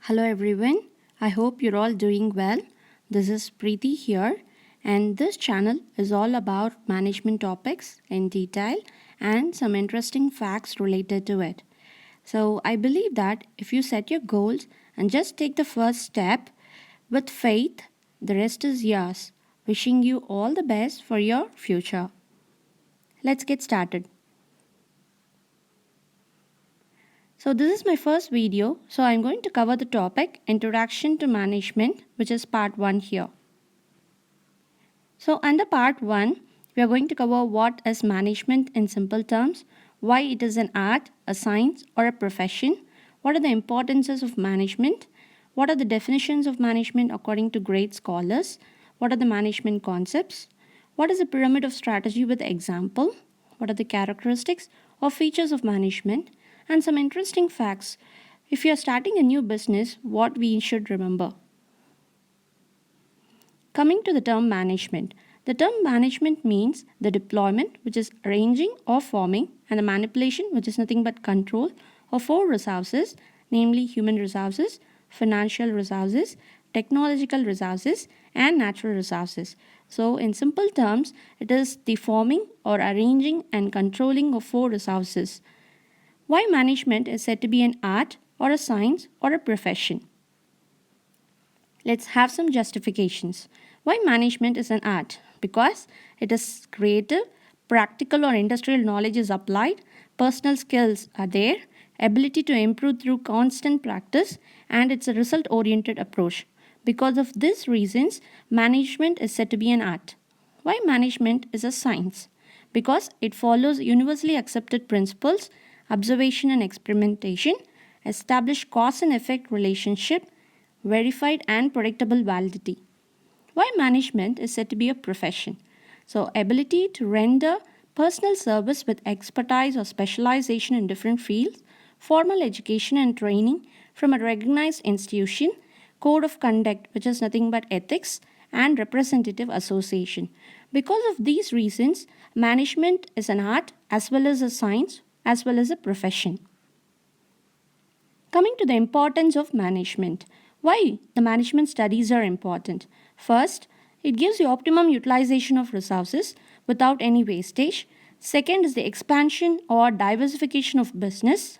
Hello everyone. I hope you're all doing well. This is Preeti here, and this channel is all about management topics in detail and some interesting facts related to it. So, I believe that if you set your goals and just take the first step with faith, the rest is yours. Wishing you all the best for your future. Let's get started. So this is my first video, so I'm going to cover the topic Introduction to Management, which is part 1 here. So under part 1, we are going to cover what is management in simple terms, why it is an art, a science or a profession, what are the importances of management, what are the definitions of management according to great scholars, what are the management concepts, what is a pyramid of strategy with example, what are the characteristics or features of management, and some interesting facts. If you are starting a new business, what we should remember. Coming to the term management. The term management means the deployment, which is arranging or forming, and the manipulation, which is nothing but control of 4 resources, namely human resources, financial resources, technological resources, and natural resources. So, in simple terms, it is the forming or arranging and controlling of 4 resources. Why management is said to be an art or a science or a profession? Let's have some justifications. Why management is an art? Because it is creative, practical or industrial knowledge is applied, personal skills are there, ability to improve through constant practice, and it's a result oriented approach. Because of these reasons, management is said to be an art. Why management is a science? Because it follows universally accepted principles, observation and experimentation, established cause and effect relationship, verified and predictable validity. Why management is said to be a profession? So, ability to render personal service with expertise or specialization in different fields, formal education and training from a recognized institution, code of conduct, which is nothing but ethics, and representative association. Because of these reasons, management is an art as well as a science as well as a profession. Coming to the importance of management. Why the management studies are important? First, it gives the optimum utilization of resources without any wastage. Second is the expansion or diversification of business.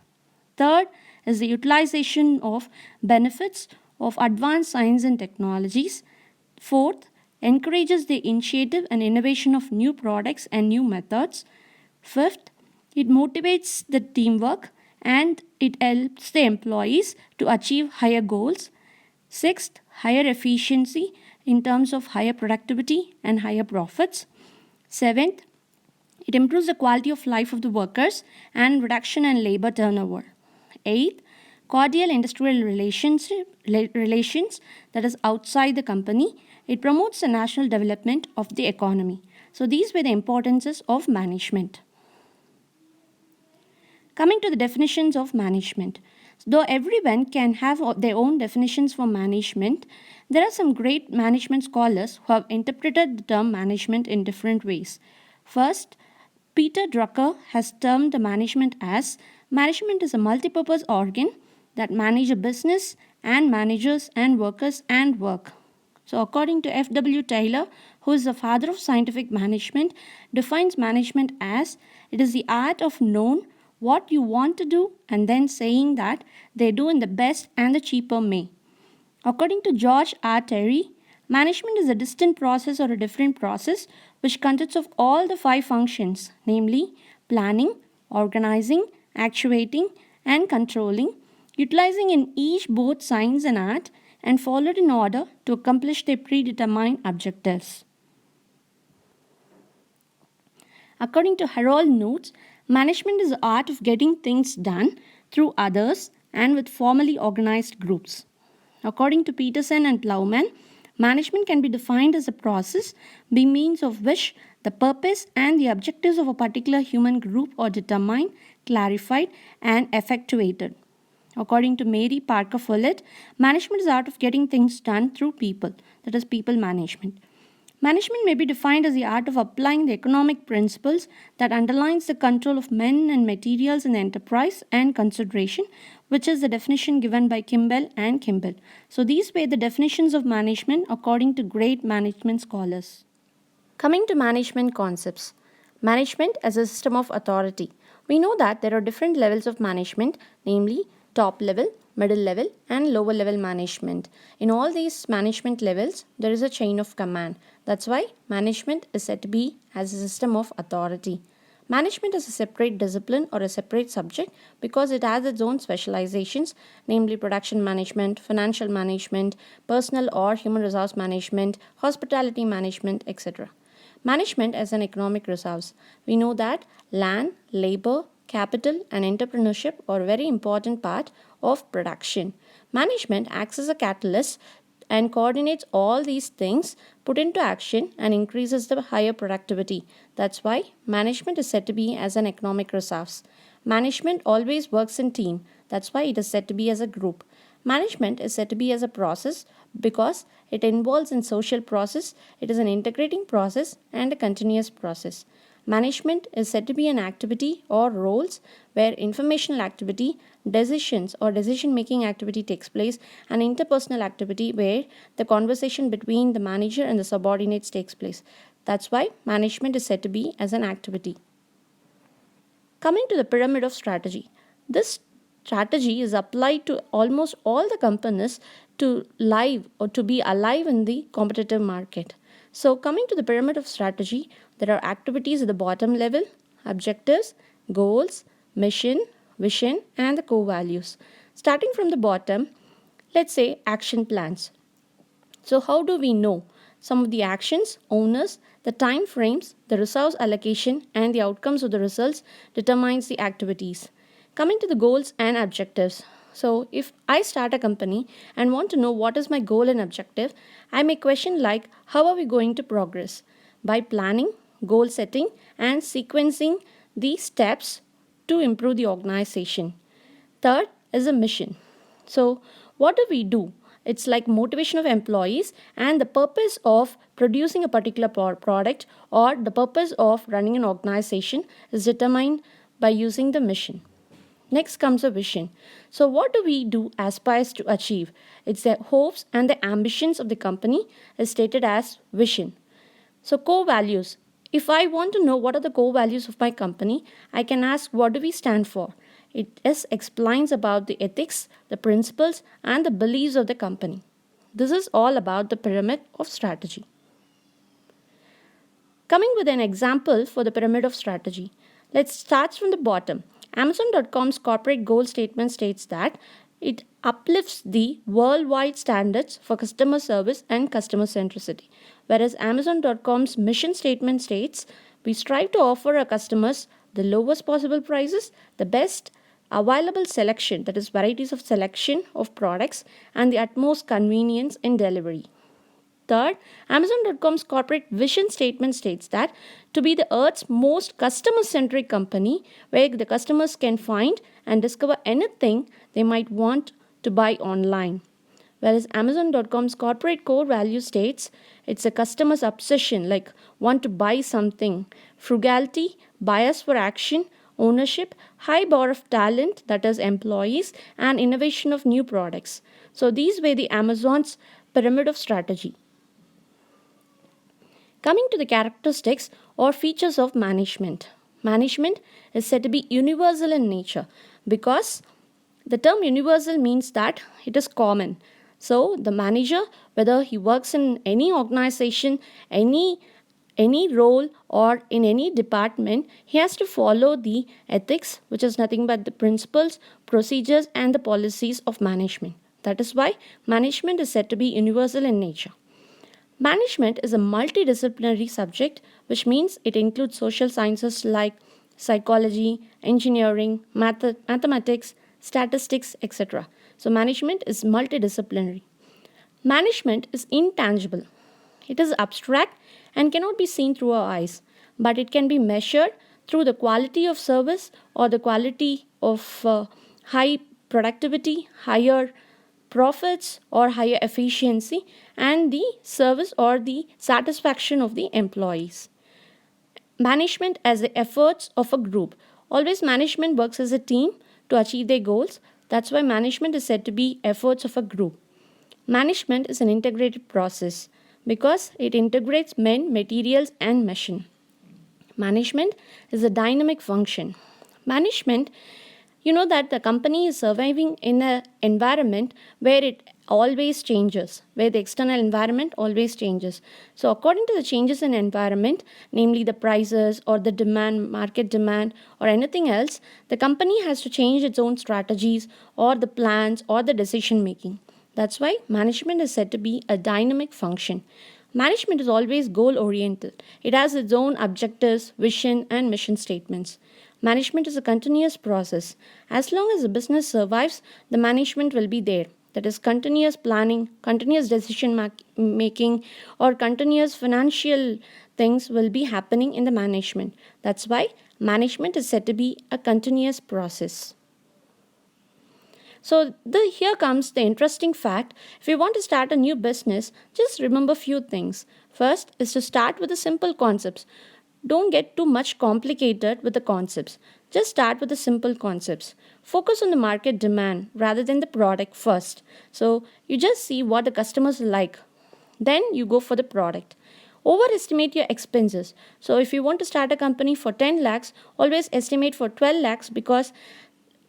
Third is the utilization of benefits of advanced science and technologies. Fourth, encourages the initiative and innovation of new products and new methods. Fifth, it motivates the teamwork and it helps the employees to achieve higher goals. Sixth, higher efficiency in terms of higher productivity and higher profits. Seventh, it improves the quality of life of the workers and reduction in labor turnover. Eighth, cordial industrial relations that is outside the company. It promotes the national development of the economy. So these were the importances of management. Coming to the definitions of management. Though everyone can have their own definitions for management, there are some great management scholars who have interpreted the term management in different ways. First, Peter Drucker has termed the management as management is a multipurpose organ that manage a business and managers and workers and work. So, according to F.W. Taylor, who is the father of scientific management, defines management as it is the art of knowing what you want to do and then saying that they do in the best and the cheaper way. According to George R. Terry, management is a distinct process or a different process which consists of all the 5 functions, namely planning, organizing, actuating, and controlling, utilizing in each both science and art, and followed in order to accomplish their predetermined objectives. According to Harold Notes, management is the art of getting things done through others and with formally organized groups. According to Peterson and Plowman, management can be defined as a process by means of which the purpose and the objectives of a particular human group are determined, clarified, and effectuated. According to Mary Parker Follett, management is the art of getting things done through people, that is, people management. Management may be defined as the art of applying the economic principles that underlines the control of men and materials in the enterprise and consideration, which is the definition given by Kimball and Kimball. So these were the definitions of management according to great management scholars. Coming to management concepts. Management as a system of authority. We know that there are different levels of management, namely top level, middle level, and lower level management. In all these management levels, there is a chain of command. That's why management is said to be as a system of authority. Management is a separate discipline or a separate subject because it has its own specializations, namely production management, financial management, personal or human resource management, hospitality management, etc. Management as an economic resource. We know that land, labor, capital, and entrepreneurship are a very important part of production. Management acts as a catalyst and coordinates all these things put into action and increases the higher productivity. That's why management is said to be as an economic resource. Management always works in team. That's why it is said to be as a group. Management is said to be as a process because it involves in social process, it is an integrating process and a continuous process. Management is said to be an activity or roles where informational activity, decisions or decision making activity takes place, and interpersonal activity where the conversation between the manager and the subordinates takes place. That's why management is said to be as an activity. Coming to the pyramid of strategy. This strategy is applied to almost all the companies to live or to be alive in the competitive market. So, coming to the pyramid of strategy, there are activities at the bottom level, objectives, goals, mission, vision, and the core values. Starting from the bottom, let's say action plans. So, how do we know? Some of the actions, owners, the time frames, the resource allocation, and the outcomes of the results determines the activities. Coming to the goals and objectives. So, if I start a company and want to know what is my goal and objective, I may question like how are we going to progress? By planning, goal setting, and sequencing these steps to improve the organization. Third is a mission. So, what do we do? It's like motivation of employees and the purpose of producing a particular product or the purpose of running an organization is determined by using the mission. Next comes a vision. So, what do we do aspires to achieve? It's the hopes and the ambitions of the company is stated as vision. So, core values. If I want to know what are the core values of my company, I can ask what do we stand for? It explains about the ethics, the principles, and the beliefs of the company. This is all about the pyramid of strategy. Coming with an example for the pyramid of strategy. Let's start from the bottom. Amazon.com's corporate goal statement states that it uplifts the worldwide standards for customer service and customer centricity. Whereas Amazon.com's mission statement states we strive to offer our customers the lowest possible prices, the best available selection, that is, varieties of selection of products, and the utmost convenience in delivery. Third, Amazon.com's corporate vision statement states that to be the Earth's most customer centric company where the customers can find and discover anything they might want to buy online. Whereas Amazon.com's corporate core value states it's a customer's obsession, like want to buy something, frugality, bias for action, ownership, high bar of talent, that is, employees, and innovation of new products. So, these were the Amazon's pyramid of strategy. Coming to the characteristics or features of management. Management is said to be universal in nature because the term universal means that it is common. So, the manager, whether he works in any organization, any role or in any department, he has to follow the ethics, which is nothing but the principles, procedures, and the policies of management. That is why management is said to be universal in nature. Management is a multidisciplinary subject, which means it includes social sciences like psychology, engineering, mathematics, statistics, etc. So, management is multidisciplinary. Management is intangible. It is abstract and cannot be seen through our eyes, but it can be measured through the quality of service or the quality of high productivity, higher profits or higher efficiency, and the service or the satisfaction of the employees. Management as the efforts of a group. Always management works as a team to achieve their goals. That's why management is said to be efforts of a group. Management is an integrated process because it integrates men, materials, and machine. Management is a dynamic function. Management, you know that the company is surviving in an environment where it always changes, where the external environment always changes. So according to the changes in environment, namely the prices or the demand, market demand, or anything else, the company has to change its own strategies or the plans or the decision making. That's why management is said to be a dynamic function. Management is always goal oriented. It has its own objectives, vision, and mission statements. Management is a continuous process. As long as the business survives, the management will be there. That is, continuous planning, continuous decision making, or continuous financial things will be happening in the management. That's why management is said to be a continuous process. So here comes the interesting fact. If you want to start a new business, just remember few things. First is to start with the simple concepts. Don't get too much complicated with the concepts. Just start with the simple concepts. Focus on the market demand rather than the product first. So you just see what the customers like. Then you go for the product. Overestimate your expenses. So if you want to start a company for 10 lakhs, always estimate for 12 lakhs because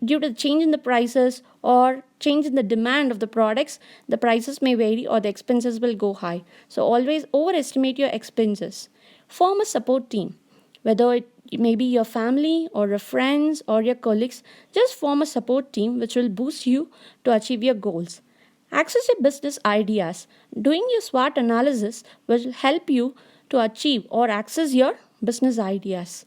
due to the change in the prices or change in the demand of the products, the prices may vary or the expenses will go high. So always overestimate your expenses. Form a support team. Whether it may be your family or your friends or your colleagues, just form a support team which will boost you to achieve your goals. Access your business ideas. Doing your SWOT analysis will help you to achieve or access your business ideas.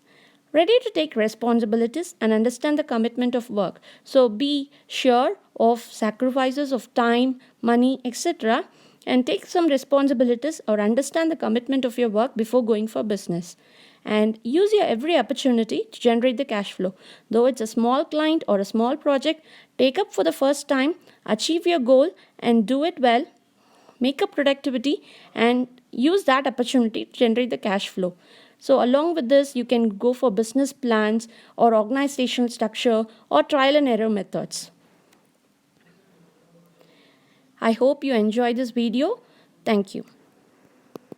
Ready to take responsibilities and understand the commitment of work. So be sure of sacrifices of time, money, etc. and take some responsibilities or understand the commitment of your work before going for business. And use your every opportunity to generate the cash flow. Though it's a small client or a small project, take up for the first time, achieve your goal and do it well. Make up productivity and use that opportunity to generate the cash flow. So along with this, you can go for business plans or organizational structure or trial and error methods. I hope you enjoyed this video. Thank you.